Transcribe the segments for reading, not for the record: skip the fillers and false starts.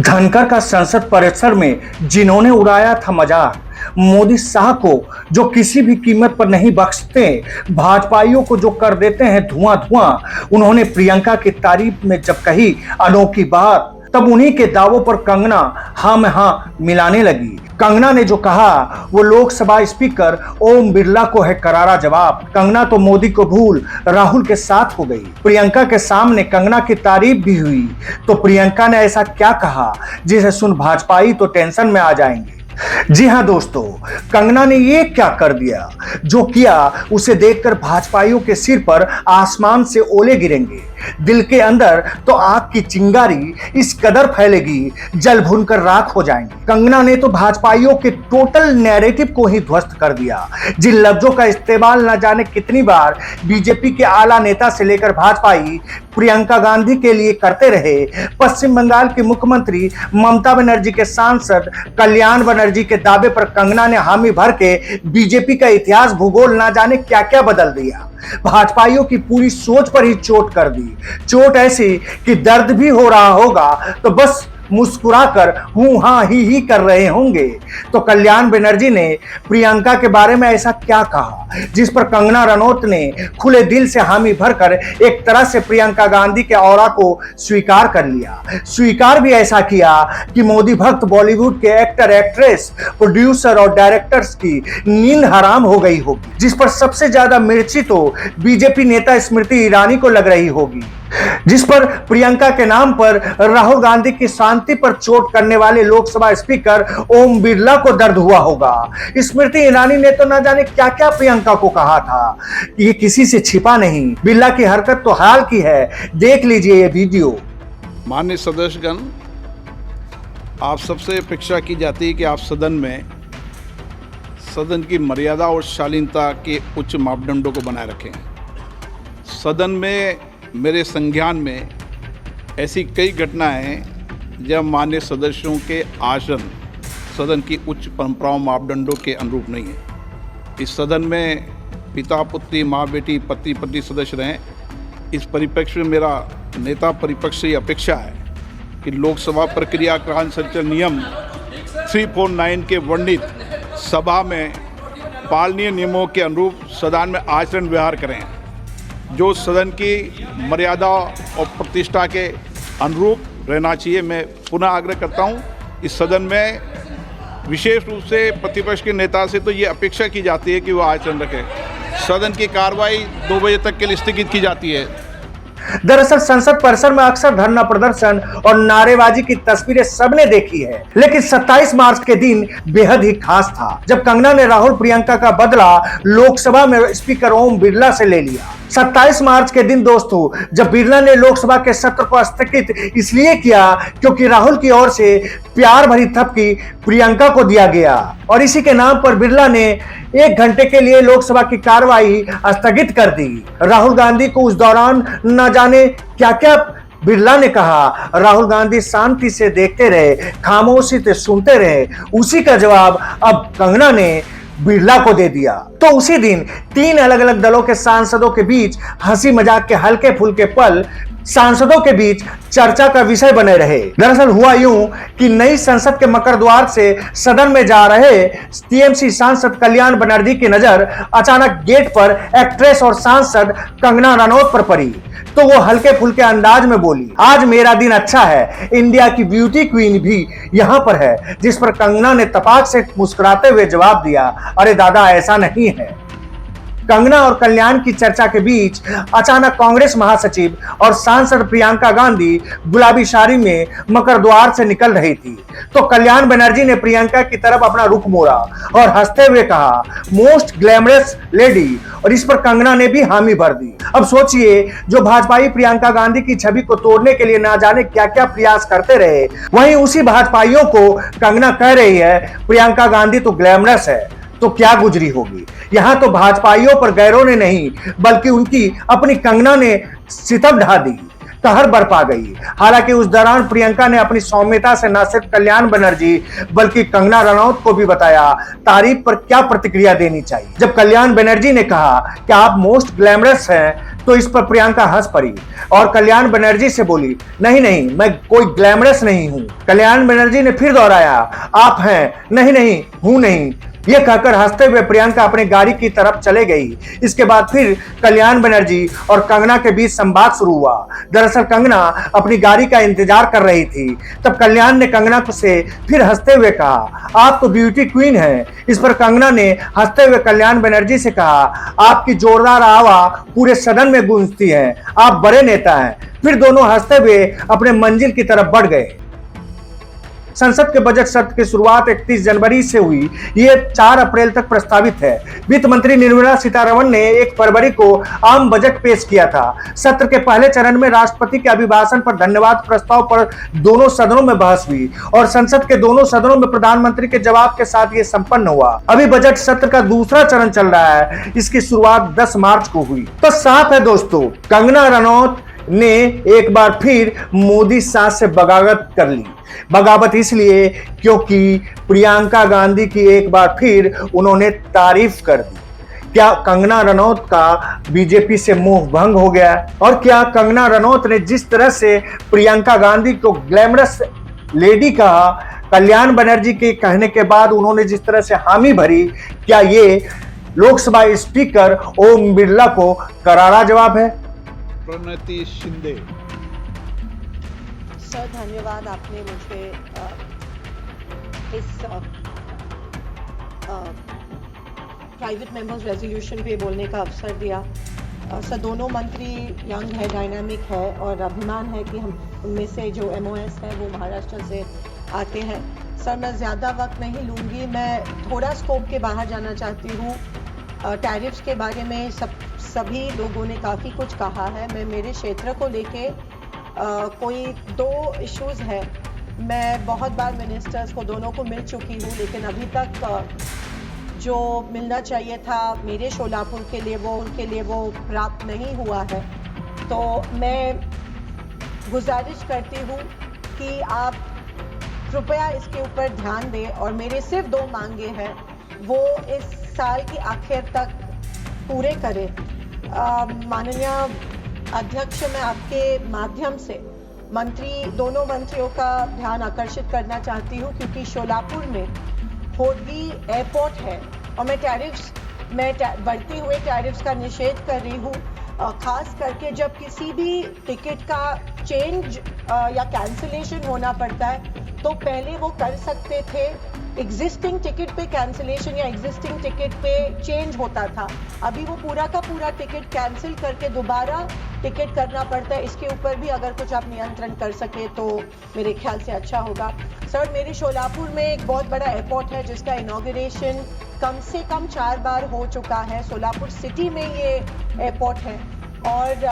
धनकर का संसद परिसर में जिन्होंने उड़ाया था मजाक, मोदी शाह को जो किसी भी कीमत पर नहीं बख्शते, भाजपाइयों को जो कर देते हैं धुआं धुआं, उन्होंने प्रियंका की तारीफ में जब कही अनोखी बात, तब उन्हीं के दावों पर कंगना हाँ में हाँ मिलाने लगी। कंगना ने जो कहा वो लोकसभा स्पीकर ओम बिरला को है करारा जवाब। कंगना तो मोदी को भूल राहुल के साथ हो गई। प्रियंका के सामने कंगना की तारीफ भी हुई, तो प्रियंका ने ऐसा क्या कहा जिसे सुन भाजपाई तो टेंशन में आ जाएंगे। जी हां दोस्तों, कंगना ने ये क्या कर दिया, जो किया उसे देखकर भाजपाइयों के सिर पर आसमान से ओले गिरेंगे। दिल के अंदर तो आग की चिंगारी इस कदर फैलेगी, जल भुनकर राख हो जाएंगे। कंगना ने तो भाजपाइयों के टोटल नैरेटिव को ही ध्वस्त कर दिया, जिन लफ्जों का इस्तेमाल न जाने कितनी बार बीजेपी के आला नेता से लेकर भाजपाई प्रियंका गांधी के लिए करते रहे। पश्चिम बंगाल की मुख्यमंत्री ममता बनर्जी के सांसद कल्याण बनर्जी के दावे पर कंगना ने हामी भर के बीजेपी का इतिहास भूगोल ना जाने क्या क्या बदल दिया। भाजपाइयों की पूरी सोच पर ही चोट कर दी, चोट ऐसी कि दर्द भी हो रहा होगा तो बस मुस्कुराकर हूं हाँ ही कर रहे होंगे। तो कल्याण बनर्जी ने प्रियंका के बारे में ऐसा क्या कहा जिस पर कंगना रनौत ने खुले दिल से हामी भरकर एक तरह से प्रियंका गांधी के ऑरा को स्वीकार कर लिया। स्वीकार भी ऐसा किया कि मोदी भक्त बॉलीवुड के एक्टर एक्ट्रेस प्रोड्यूसर और डायरेक्टर्स की नींद हराम हो गई होगी, जिस पर सबसे ज्यादा मिर्ची तो बीजेपी नेता स्मृति ईरानी को लग रही होगी, जिस पर प्रियंका के नाम पर राहुल गांधी की शांति पर चोट करने वाले लोकसभा स्पीकर ओम बिरला को दर्द हुआ होगा। स्मृति ईरानी ने तो न जाने क्या क्या प्रियंका को कहा था, ये किसी से छिपा नहीं। बिरला की हरकत तो हाल की है, देख लीजिए ये वीडियो। माननीय सदस्यगण, आप सबसे अपेक्षा की जाती है कि आप सदन में सदन की मर्यादा और शालीनता के उच्च मापदंडों को बनाए रखें। सदन में मेरे संज्ञान में ऐसी कई घटनाएं हैं जब मान्य सदस्यों के आसन सदन की उच्च परंपराओं मापदंडों के अनुरूप नहीं है। इस सदन में पिता पुत्री माँ बेटी पति पत्नी सदस्य रहें। इस परिप्रेक्ष्य में मेरा नेता परिपक्ष से अपेक्षा है कि लोकसभा प्रक्रिया काल संचालन नियम 349 के वर्णित सभा में पालनीय नियमों के अनुरूप सदन में आचरण व्यवहार करें, जो सदन की मर्यादा और प्रतिष्ठा के अनुरूप रहना चाहिए। मैं पुनः आग्रह करता हूं, इस सदन में विशेष रूप से प्रतिपक्ष के नेता से तो ये अपेक्षा की जाती है कि वो आचरण रखें। सदन की कार्रवाई 2 बजे तक के लिए स्थगित की जाती है। दरअसल संसद परिसर में अक्सर धरना प्रदर्शन और नारेबाजी की तस्वीरें सबने देखी है, लेकिन 27 मार्च के दिन बेहद ही खास था, जब कंगना ने राहुल प्रियंका का बदला लोकसभा में स्पीकर ओम बिरला से ले लिया। 27 मार्च के दिन दोस्तों, जब बिरला ने लोकसभा के सत्र को स्थगित इसलिए किया क्योंकि राहुल की ओर से प्यार भरी थपकी प्रियंका को दिया गया, और इसी के नाम पर बिरला ने 1 घंटे के लिए लोकसभा की कार्रवाई स्थगित कर दी। राहुल गांधी को उस दौरान न जाने क्या क्या बिरला ने कहा। राहुल गांधी शांति से देखते रहे, खामोशी से सुनते रहे। उसी का जवाब अब कंगना ने बिरला को दे दिया। तो उसी दिन 3 अलग अलग दलों के सांसदों के बीच हंसी मजाक के हल्के फुल्के पल सांसदों के बीच चर्चा का विषय बने रहे। दरअसल हुआ यूं कि नई संसद के मकर द्वार से सदन में जा रहे टीएमसी सांसद कल्याण बनर्जी की नजर अचानक गेट पर एक्ट्रेस और सांसद कंगना रनौत पर पड़ी, तो वो हल्के फुल्के अंदाज में बोली, आज मेरा दिन अच्छा है, इंडिया की ब्यूटी क्वीन भी यहाँ पर है। जिस पर कंगना ने तपाक से मुस्कुराते हुए जवाब दिया, अरे दादा ऐसा नहीं है। कंगना और कल्याण की चर्चा के बीच अचानक कांग्रेस महासचिव और सांसद प्रियंका गांधी गुलाबी साड़ी में मकर द्वार से निकल रही थी, तो कल्याण बनर्जी ने प्रियंका की तरफ अपना रुख मोड़ा और हंसते हुए कहा, मोस्ट ग्लैमरस लेडी, और इस पर कंगना ने भी हामी भर दी। अब सोचिए, जो भाजपाई प्रियंका गांधी की छवि को तोड़ने के लिए ना जाने क्या क्या प्रयास करते रहे, वहीं उसी भाजपाइयों को कंगना कह रही है प्रियंका गांधी तो ग्लैमरस है, तो क्या गुजरी होगी। यहां तो भाजपाइयों पर गैरों ने नहीं बल्कि उनकी अपनी कंगना ने सितम ढा दी। कहर बरपा गई। हालांकि उस दौरान प्रियंका ने अपनी सौम्यता से न सिर्फ कल्याण बनर्जी बल्कि कंगना रनौत को भी बताया तारीफ पर क्या प्रतिक्रिया देनी चाहिए। जब कल्याण बनर्जी ने कहा कि आप मोस्ट ग्लैमरस हैं तो इस पर प्रियंका हंस पड़ी और कल्याण बनर्जी से बोली, नहीं नहीं मैं कोई ग्लैमरस नहीं हूं। कल्याण बनर्जी ने फिर दोहराया, आप हैं, नहीं नहीं हूं नहीं। यह कहकर हंसते हुए प्रियंका अपनी गाड़ी की तरफ चले गई। इसके बाद फिर कल्याण बनर्जी और कंगना के बीच संवाद शुरू हुआ। दरअसल कंगना अपनी गाड़ी का इंतजार कर रही थी। तब कल्याण ने कंगना से फिर हंसते हुए कहा, आप तो ब्यूटी क्वीन हैं। इस पर कंगना ने हंसते हुए कल्याण बनर्जी से कहा, आपकी जोरदार आवाज पूरे सदन में गूंजती है, आप बड़े नेता हैं। फिर दोनों हंसते हुए अपने मंजिल की तरफ बढ़ गए। संसद के बजट सत्र की शुरुआत 31 जनवरी से हुई। ये 4 अप्रैल तक प्रस्तावित है। वित्त मंत्री निर्मला सीतारमण ने 1 फरवरी को आम बजट पेश किया था। सत्र के पहले चरण में राष्ट्रपति के अभिभाषण पर धन्यवाद प्रस्ताव पर दोनों सदनों में बहस हुई और संसद के दोनों सदनों में प्रधानमंत्री के जवाब के साथ ये संपन्न हुआ। अभी बजट सत्र का दूसरा चरण चल रहा है। इसकी शुरुआत 10 मार्च को हुई। तो साफ है दोस्तों, कंगना रनौत ने एक बार फिर मोदी शाह से बगावत कर ली। बगावत इसलिए क्योंकि प्रियंका गांधी की एक बार फिर उन्होंने तारीफ कर दी। क्या कंगना रनौत का बीजेपी से मोह भंग हो गया? और क्या कंगना रनौत ने जिस तरह से प्रियंका गांधी को ग्लैमरस लेडी कहा, कल्याण बनर्जी के कहने के बाद उन्होंने जिस तरह से हामी भरी, क्या ये लोकसभा स्पीकर ओम बिरला को करारा जवाब है? प्रणति शिंदे। सर धन्यवाद, आपने मुझे इस प्राइवेट मेंबर्स रेजोल्यूशन पे बोलने का अवसर दिया। सर दोनों मंत्री यंग है, डायनामिक है और अभिमान है कि हम उनमें से जो MOS है वो महाराष्ट्र से आते हैं। सर मैं ज़्यादा वक्त नहीं लूँगी, मैं थोड़ा स्कोप के बाहर जाना चाहती हूँ। टैरिफ्स के बारे में सभी लोगों ने काफ़ी कुछ कहा है। मैं मेरे क्षेत्र को लेके कोई 2 इश्यूज़ है। मैं बहुत बार मिनिस्टर्स को दोनों को मिल चुकी हूँ, लेकिन अभी तक जो मिलना चाहिए था मेरे शोलापुर के लिए उनके लिए वो प्राप्त नहीं हुआ है। तो मैं गुजारिश करती हूँ कि आप कृपया इसके ऊपर ध्यान दें और मेरे सिर्फ 2 मांगे हैं, वो इस साल की आखिर तक पूरे करें। माननीय अध्यक्ष, मैं आपके माध्यम से दोनों मंत्रियों का ध्यान आकर्षित करना चाहती हूँ, क्योंकि शोलापुर में होडगी एयरपोर्ट है और मैं बढ़ती हुए टैरिफ्स का निषेध कर रही हूँ। खास करके जब किसी भी टिकट का चेंज या कैंसिलेशन होना पड़ता है तो पहले वो कर सकते थे, एग्जिस्टिंग टिकट पे कैंसिलेशन या एग्जिस्टिंग टिकट पे चेंज होता था। अभी वो पूरा का पूरा टिकट कैंसिल करके दोबारा टिकट करना पड़ता है। इसके ऊपर भी अगर कुछ आप नियंत्रण कर सके तो मेरे ख्याल से अच्छा होगा। सर मेरे शोलापुर में एक बहुत बड़ा एयरपोर्ट है जिसका इनॉग्रेशन कम से कम 4 बार हो चुका है। सोलापुर सिटी में ये एयरपोर्ट है और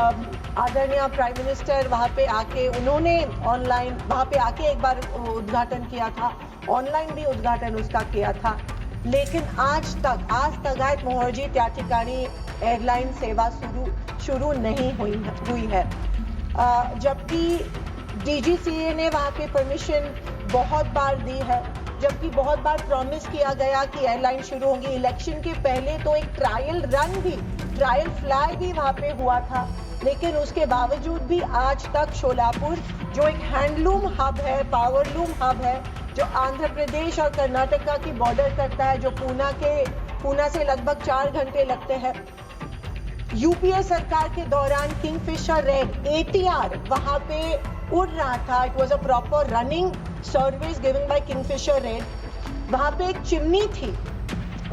आदरणीय प्राइम मिनिस्टर वहाँ पे आके उन्होंने ऑनलाइन वहाँ पे आके एक बार उद्घाटन किया था, ऑनलाइन भी उद्घाटन उसका किया था, लेकिन आज तक मोहर्जी त्या ठिकाणी एयरलाइन सेवा शुरू नहीं हुई है। जबकि DGCA ने वहाँ पे परमिशन बहुत बार दी है, जबकि बहुत बार प्रॉमिस किया गया कि एयरलाइन शुरू होंगी। इलेक्शन के पहले तो एक ट्रायल फ्लाई भी वहाँ पे हुआ था, लेकिन उसके बावजूद भी आज तक शोलापुर जो एक हैंडलूम हब है, पावरलूम हब है, जो आंध्र प्रदेश और कर्नाटका की बॉर्डर करता है, जो पूना से लगभग 4 घंटे लगते हैं। UPA सरकार के दौरान किंगफिशर रेड ATR वहाँ पे उड़ रहा था। It was a proper running service given by Kingfisher red. वहाँ पे एक चिमनी थी,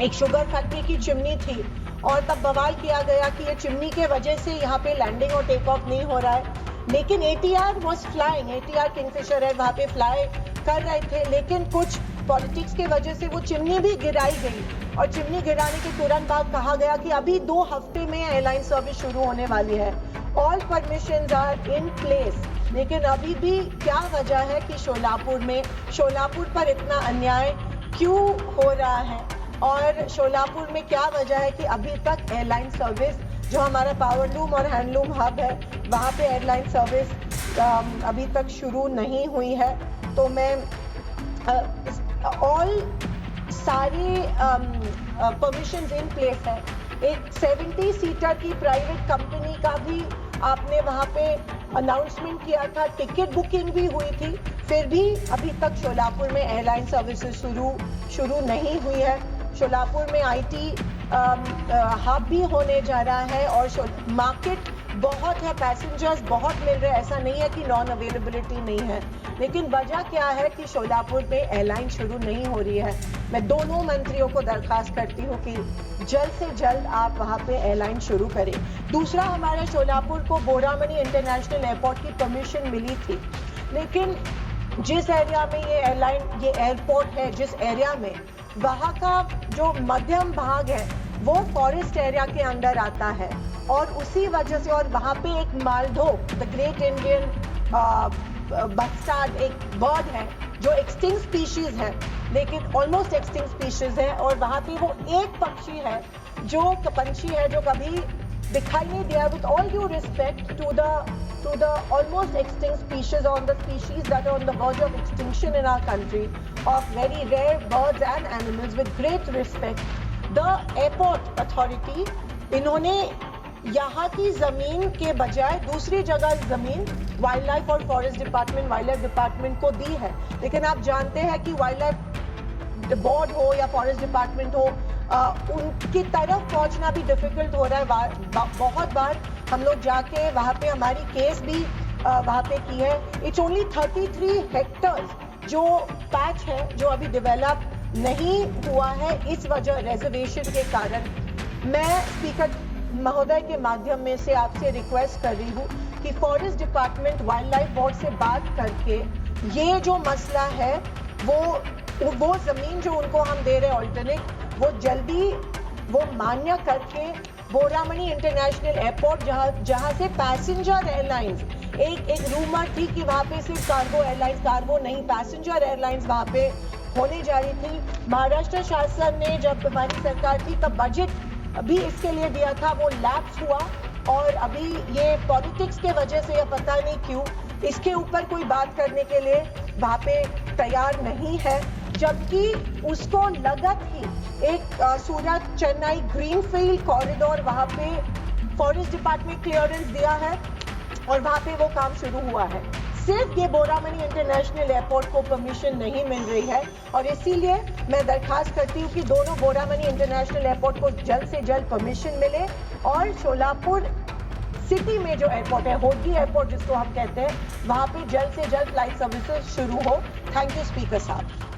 एक शुगर फैक्ट्री की चिमनी थी और तब बवाल किया गया कि ये चिमनी के वजह से यहाँ पे लैंडिंग और टेक ऑफ नहीं हो रहा है, लेकिन ATR was flying, ATR Kingfisher red वहाँ पे फ्लाई कर रहे थे, लेकिन कुछ पॉलिटिक्स के वजह से वो चिमनी भी गिराई गई और चिमनी गिराने के तुरंत बाद कहा गया कि अभी 2 हफ्ते में एयरलाइन सर्विस शुरू होने वाली है। All permissions are in place, लेकिन अभी भी क्या वजह है कि शोलापुर पर इतना अन्याय क्यों हो रहा है और शोलापुर में क्या वजह है कि अभी तक एयरलाइन सर्विस, जो हमारा पावरलूम और हैंडलूम हब है, वहाँ पे एयरलाइन सर्विस अभी तक शुरू नहीं हुई है। तो मैं ऑल सारी परमिशंस इन प्लेस है। एक 70 सीटर की प्राइवेट कंपनी का भी आपने वहाँ पे अनाउंसमेंट किया था, टिकट बुकिंग भी हुई थी, फिर भी अभी तक शोलापुर में एयरलाइन सर्विसेज शुरू नहीं हुई है। शोलापुर में आईटी हब भी होने जा रहा है और मार्केट बहुत है, पैसेंजर्स बहुत मिल रहे हैं, ऐसा नहीं है कि नॉन अवेलेबिलिटी नहीं है। लेकिन वजह क्या है कि शोलापुर में एयरलाइन शुरू नहीं हो रही है। मैं दोनों मंत्रियों को दरखास्त करती हूँ कि जल्द से जल्द आप वहाँ पे एयरलाइन शुरू करें। दूसरा, हमारे शोलापुर को बोरामनी इंटरनेशनल एयरपोर्ट की परमिशन मिली थी, लेकिन जिस एरिया में ये एयरपोर्ट है, जिस एरिया में, वहाँ का जो मध्यम भाग है वो फॉरेस्ट एरिया के अंदर आता है और उसी वजह से, और वहाँ पे एक मालधो, द ग्रेट इंडियन बस्टार्ड एक बर्ड है जो एक्सटिंक्ट स्पीशीज है, लेकिन ऑलमोस्ट एक्सटिंक्ट स्पीशीज है, और वहाँ पे वो एक पंछी है जो कभी दिखाई नहीं दिया। With all due respect to the almost extinct species, on the species that are on the verge of extinction in our country, of very rare birds and animals, with great respect, the airport authority, इन्होंने यहाँ की जमीन के बजाय दूसरी जगह जमीन wild life और forest department, wild life department को दी है। लेकिन आप जानते हैं कि वाइल्ड लाइफ बोर्ड हो या फॉरेस्ट डिपार्टमेंट हो, उनकी तरफ पहुंचना भी डिफिकल्ट हो रहा है। बहुत बार हम लोग जाके वहाँ पे हमारी केस भी वहाँ पे की है। इट्स ओनली 33 हेक्टर्स जो पैच है जो अभी डेवलप नहीं हुआ है, इस वजह रिजर्वेशन के कारण। मैं स्पीकर महोदय के माध्यम में से आपसे रिक्वेस्ट कर रही हूँ कि forest department, wild life board से बात करके ये जो मसला है वो जमीन जो उनको हम दे रहे हैं ऑल्टरनेट, वो जल्दी वो मान्य करके बोरामनी इंटरनेशनल एयरपोर्ट, जहाँ से पैसेंजर एयरलाइंस, एक रूमर थी कि वहाँ पे सिर्फ कार्गो एयरलाइंस, कार्गो नहीं पैसेंजर एयरलाइंस वहाँ पे होने जा रही थी। महाराष्ट्र शासन ने जब हमारी सरकार थी तब बजट भी इसके लिए दिया था, वो लैप्स हुआ और अभी ये पॉलिटिक्स के वजह से या पता नहीं क्यों इसके ऊपर कोई बात करने के लिए वहाँ पे तैयार नहीं है। जबकि उसको लगत ही एक सूरत चेन्नई ग्रीनफील्ड कॉरिडोर वहाँ पे फॉरेस्ट डिपार्टमेंट क्लियरेंस दिया है और वहाँ पे वो काम शुरू हुआ है। सिर्फ ये बोरामनी इंटरनेशनल एयरपोर्ट को परमिशन नहीं मिल रही है और इसीलिए मैं दरखास्त करती हूँ कि दोनों बोरामनी इंटरनेशनल एयरपोर्ट को जल्द से जल्द परमिशन मिले और शोलापुर सिटी में जो एयरपोर्ट है, होडगी एयरपोर्ट जिसको हम कहते हैं, वहाँ पे जल्द से जल्द फ्लाइट सर्विसेज शुरू हो। थैंक यू स्पीकर साहब।